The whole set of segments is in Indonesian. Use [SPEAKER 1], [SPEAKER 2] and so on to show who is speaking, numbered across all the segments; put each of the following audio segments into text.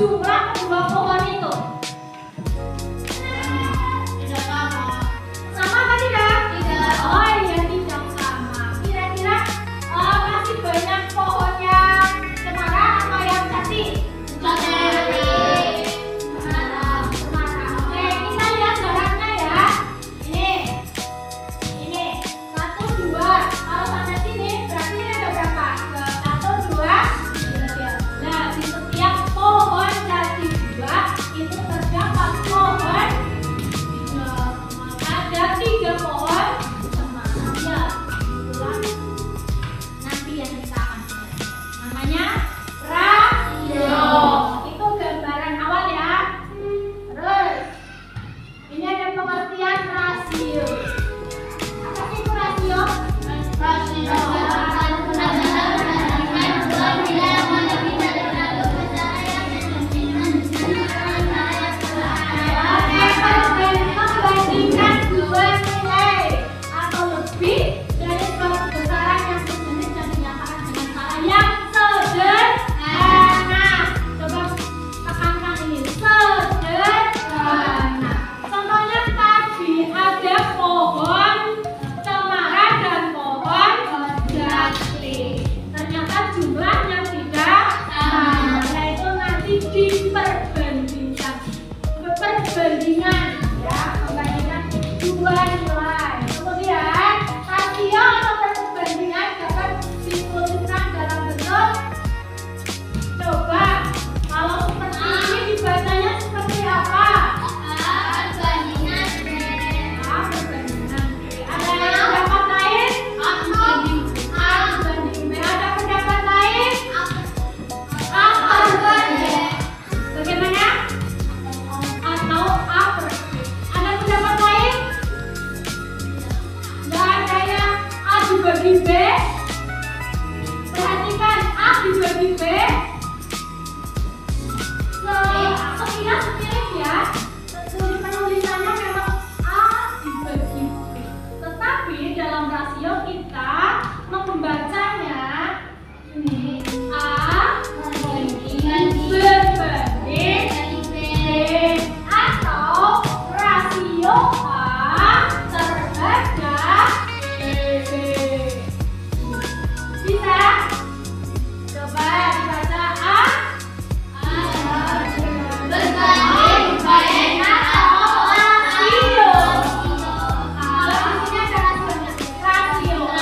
[SPEAKER 1] Jumlah kedua pohon itu sama apa tidak? Tidak. Oh iya, tidak sama. Kira-kira masih banyak pohon yang cemara atau yang jati? Jati. Cemara. Oke, kita lihat jaraknya ya. Ini 1, 2. Kalau sampai sini berarti ini ada berapa? 1, 2, 3. Nah, di setiap pohon jati 2 itu terdapat pohon 3. Ada 3 pohon cemara. Ya, itulah nanti yang kita akan belajar. Namanya rasio. Itu gambaran awal ya. Terus ini ada pengertian rasio. Apa sih itu rasio? Rasio. Membandingkan dua nilai atau lebih dari suatu besaran yang sejenis dan dinyatakan dengan cara yang sederhana. Coba tekankan ini, sederhana. Contohnya tadi ada pohon cemara dan pohon jati. Ternyata jumlahnya tidak sama, yaitu nanti diperbandingkan. Perbandingan ya, membandingkan dua nilai. Kemudian rasio atau perbandingan dapat diwujudkan dalam bentuk, coba kalau seperti ini dibacanya seperti apa? Perbandingan. Perbandingan. Ada yang pendapat lain? A dibanding B. Ada pendapat lain? A perbanding. Bagaimana? Atau A per B. Ada pendapat lain? Nggak ada yang A dibagi B. Perhatikan A dibagi B. Sekilas mirip ya. Penulisannya memang A dibagi B. Tetapi dalam rasio kita membacanya ini A berbanding B atau rasio A terhadap B. Bisa? Coba dibaca A berbanding B atau rasio. Kalau di sini ada rasionya. Rasio A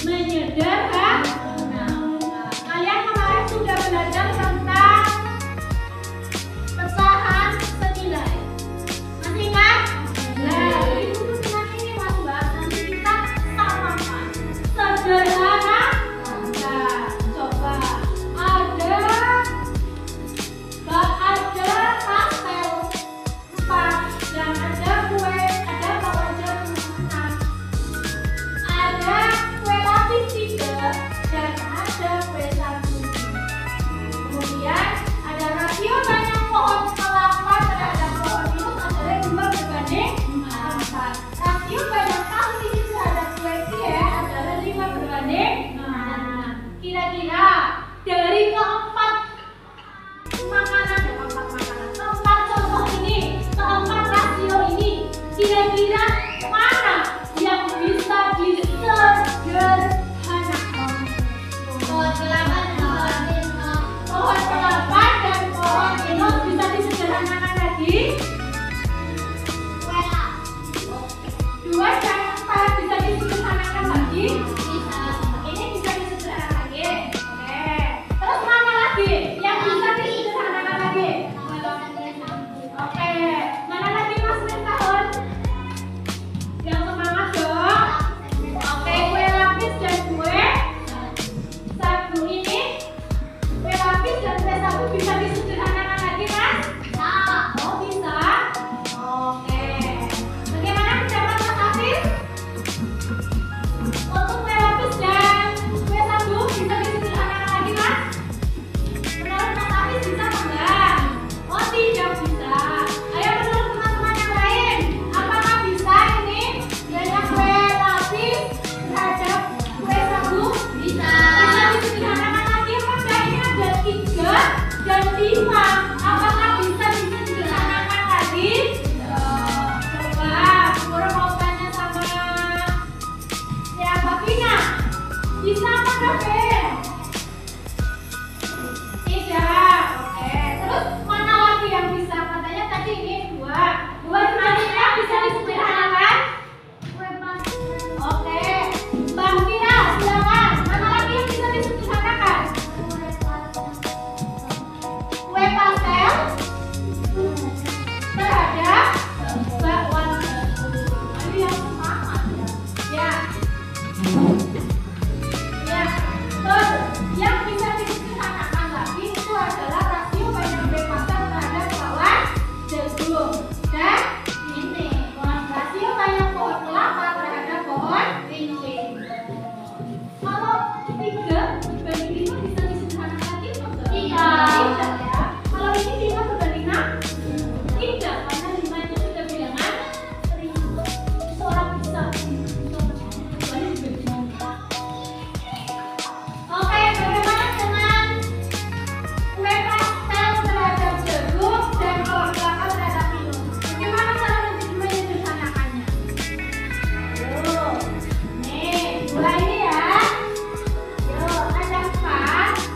[SPEAKER 1] menyederhana. Kalian kemarin sudah belajar tentang pecahan senilai. Masih ingat? Nah, itu dengan ini Mas Mbak. Nanti kita samakan. Sederhana. Nah, coba ada pastel 4 dan ada kue, ada wajan 6. Ada kue lapis 3 dan ada kue 1. Kemudian ada rasio banyak pohon kelapa terhadap pohon pinus adalah 2 berbanding 4. Rasio banyak kambing terhadap kue pie adalah 5 berbanding 6. Kira-kira dari keempat contoh ini, keempat rasio ini, kira-kira mana yang bisa disederhanakan? Pohon kelapa dan pohon pinus bisa disederhanakan lagi. 2 dan 4 bisa disederhanakan lagi. Ini bisa disederhanakan lagi. Oke. Terus mana lagi yang bisa disederhanakan lagi? Oke. Mana lagi Mas Rintahun? Yang semangat dong. Oke, kue lapis dan kue 1 ini. Kue lapis dan kue 1 bisa disederhanakan lagi, Mas? Oh, bisa. Oke. Bagaimana pendapat Mas Hafiz? Untuk kue lapis dan kue 1 bisa disederhanakan lagi, Mas? Menurut Mas Hafiz bisa enggak? Oh, tidak bisa. Ayo menurut teman-teman yang lain, apakah bisa ini banyak kue lapis terhadap kue 1? Bisa. Bisa disederhanakan lagi apa enggak? Ini ada 3 dan 5. Apakah bisa disederhanakan lagi? Coba, Guru mau tanya sama siapa? Vina? Bisa apa enggak, Vin? Tidak. Oke. Terus mana lagi yang bisa? Katanya tadi ini 2. 2 selanjutnya bisa disederhanakan? Oke. Mbak Vina, silakan. Mana lagi yang bisa disederhanakan? Kue pastel terhadap bakwan. Ini yang semangat ya. Ya. Terus yang bisa disederhanakan lagi itu adalah rasio banyak kue pastel terhadap bakwan jagung. Dan ini rasio banyak pohon kelapa terhadap pohon pinus. Kalau 3 berbanding 5 bisa disederhanakan lagi atau enggak? Tidak ya. Kalau ini 5 berbanding 6? Tidak, karena 5 itu sudah bilangan seorang bisa. Oke, bagaimana dengan kue pastel terhadap jagung dan pohon kelapa terhadap pinus? Bagaimana cara menyederhanakannya? Ayo, nih 2 ini ya. Yo, ada 4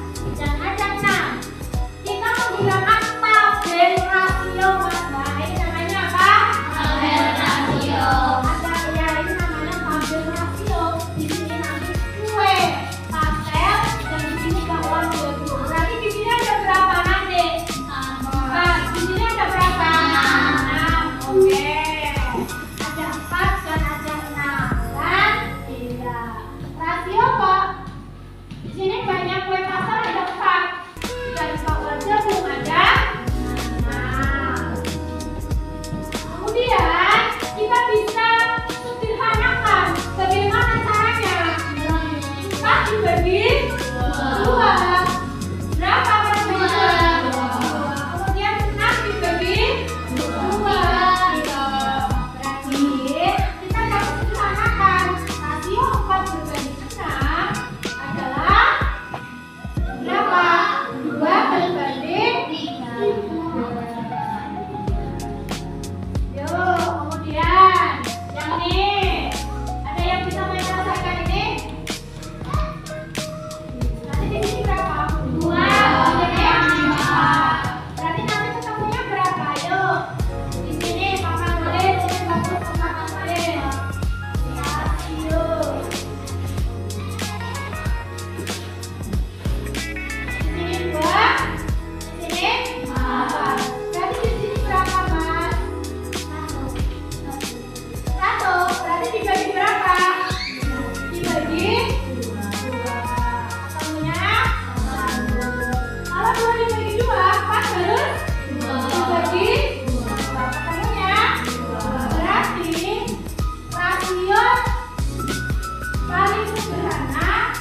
[SPEAKER 1] sana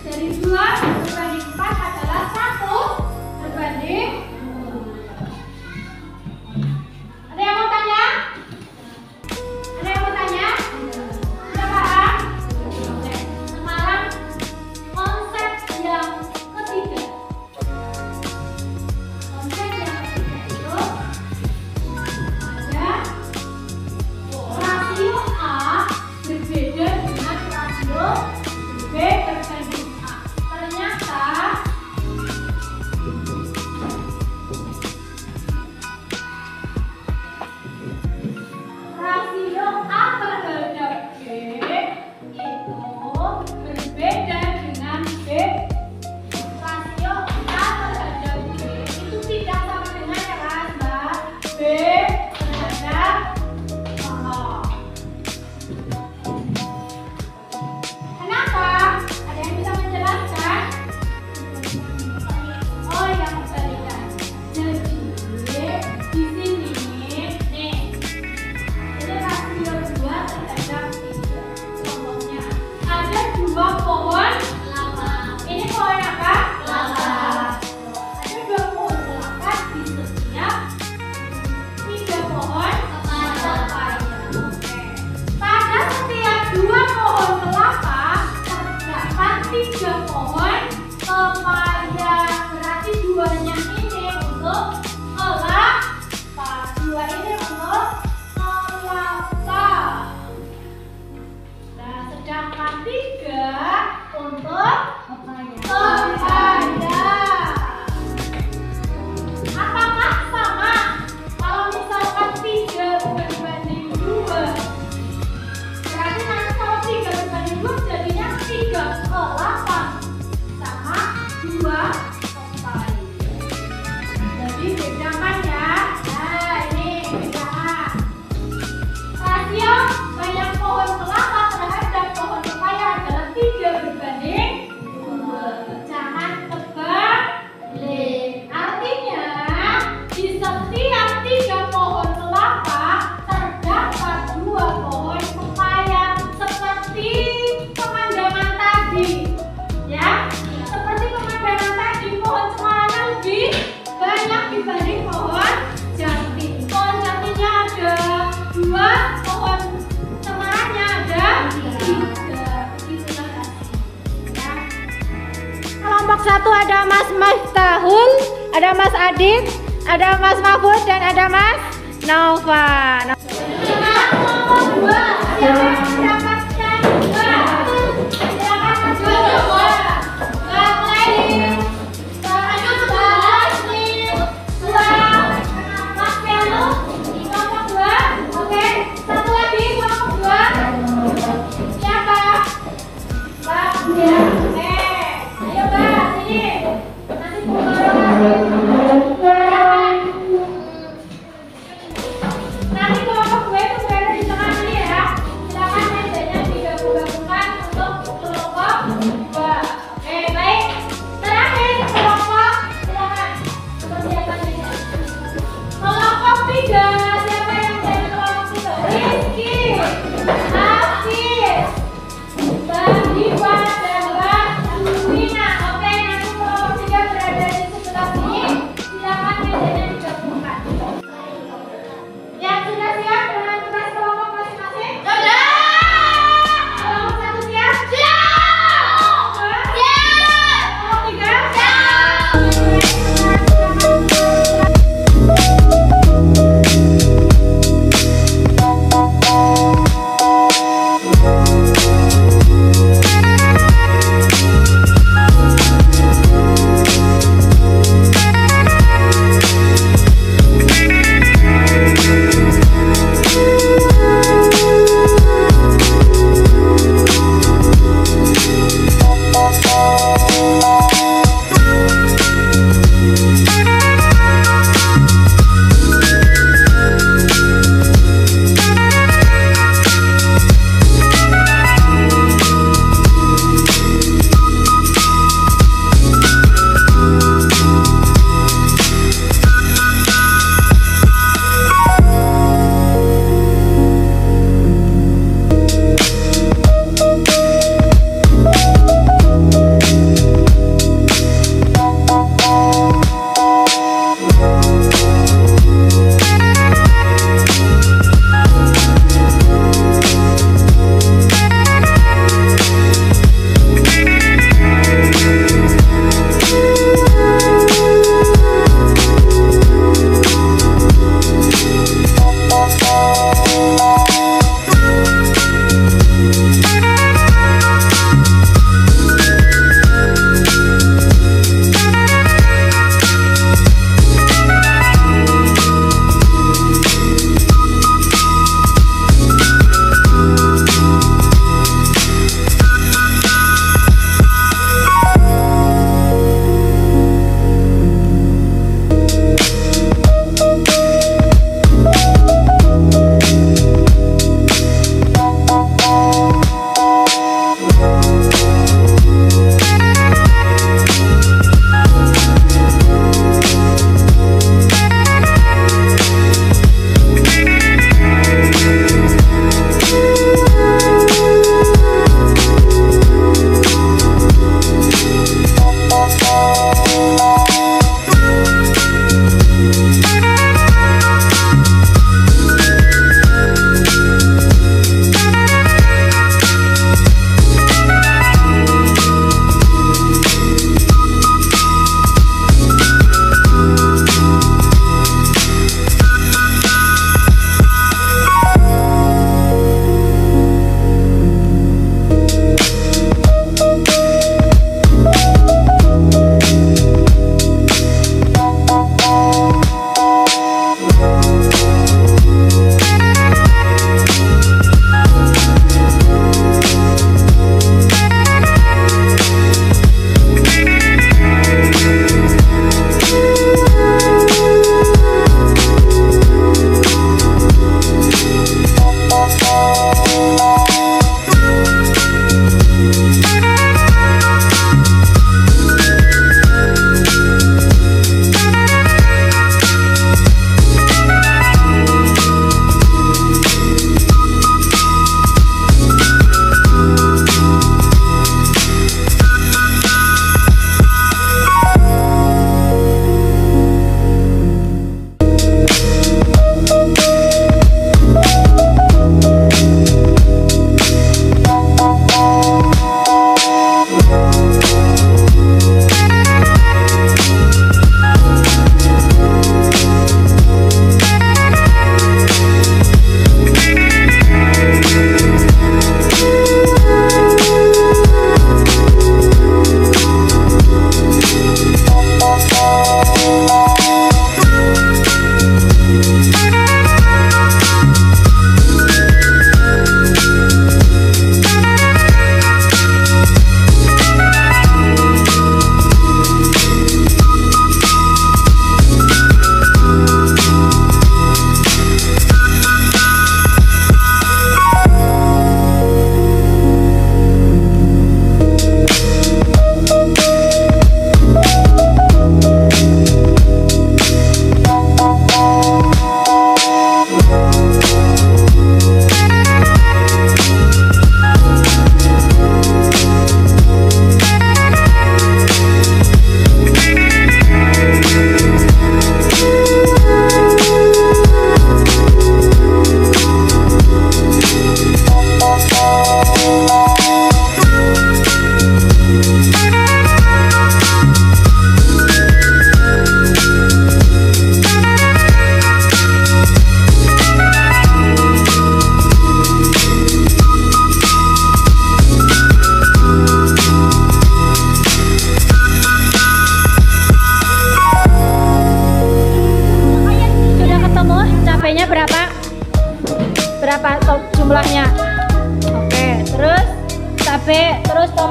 [SPEAKER 1] dari 2 berbanding 4 adalah 1 berbanding 2. Ada yang mau tanya? Ada yang mau tanya? Sudah paham? Oke. Sekarang konsep yang ketiga. Konsep yang ketiga itu ada rasio A berbeda dengan rasio B berbanding A. Ternyata rasio A terhadap B itu berbeda dengan B. Rasio A terhadap B itu tidak sama dengan ya kan, Mbak? B terhadap A. Kenapa? Ada yang bisa menjelaskan? Oh, yang kebalikan. Jadi di sini nih, ini rasio 2 terhadap 3. Contohnya ada 2 pohon kelapa. Ini pohon apa? Kelapa. Ada 2 pohon kelapa di setiap 3 pohon pepaya. Oke. Pada setiap 2 pohon kelapa terdapat 3 pohon pepaya. Berarti 2-nya ini untuk kelapa, 2 ini untuk kelapa. Nah, sedangkan 3 untuk pepaya. Apakah sama kalau misalkan 3 berbanding 2? Berarti nanti kalau 3 berbanding 2 jadinya 3 kelapa sama 2 pepaya. Jadi bedakan ya. Nah, ini bedakan. Rasio banyak pohon kelapa terhadap pohon pepaya adalah 3 berbanding 2. Jangan terbalik. Artinya di setiap 3 pohon kelapa terdapat 2 pohon pepaya, seperti pemandangan tadi. Ya, seperti pemandangan tadi, pohon cemara lebih banyak dibanding pohon jati. Pohon jatinya ada 2, pohon cemaranya ada 3. Begitulah hasilnya. Kelompok 1 ada Mas Miftahul, ada Mas Adit, ada Mas Mahfud, dan ada Mas Nova. Sekarang kelompok 2, siapa yang mendapatkan 2? Silakan Mas 2. Mbak Claire, Mbak Ashley, 2. Mas Velu, kelompok 2. Oke, satu lagi kelompok 2. Siapa? Mbak ya. Ayo Mbak, sini. Nanti nanti kelompok gue itu berada di tengah ini ya. Silakan mejanya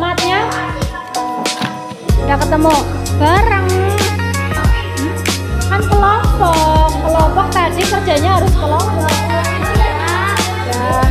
[SPEAKER 1] alamatnya? Udah ketemu bareng. Kan kelompok tadi kerjanya harus kelompok. Ya.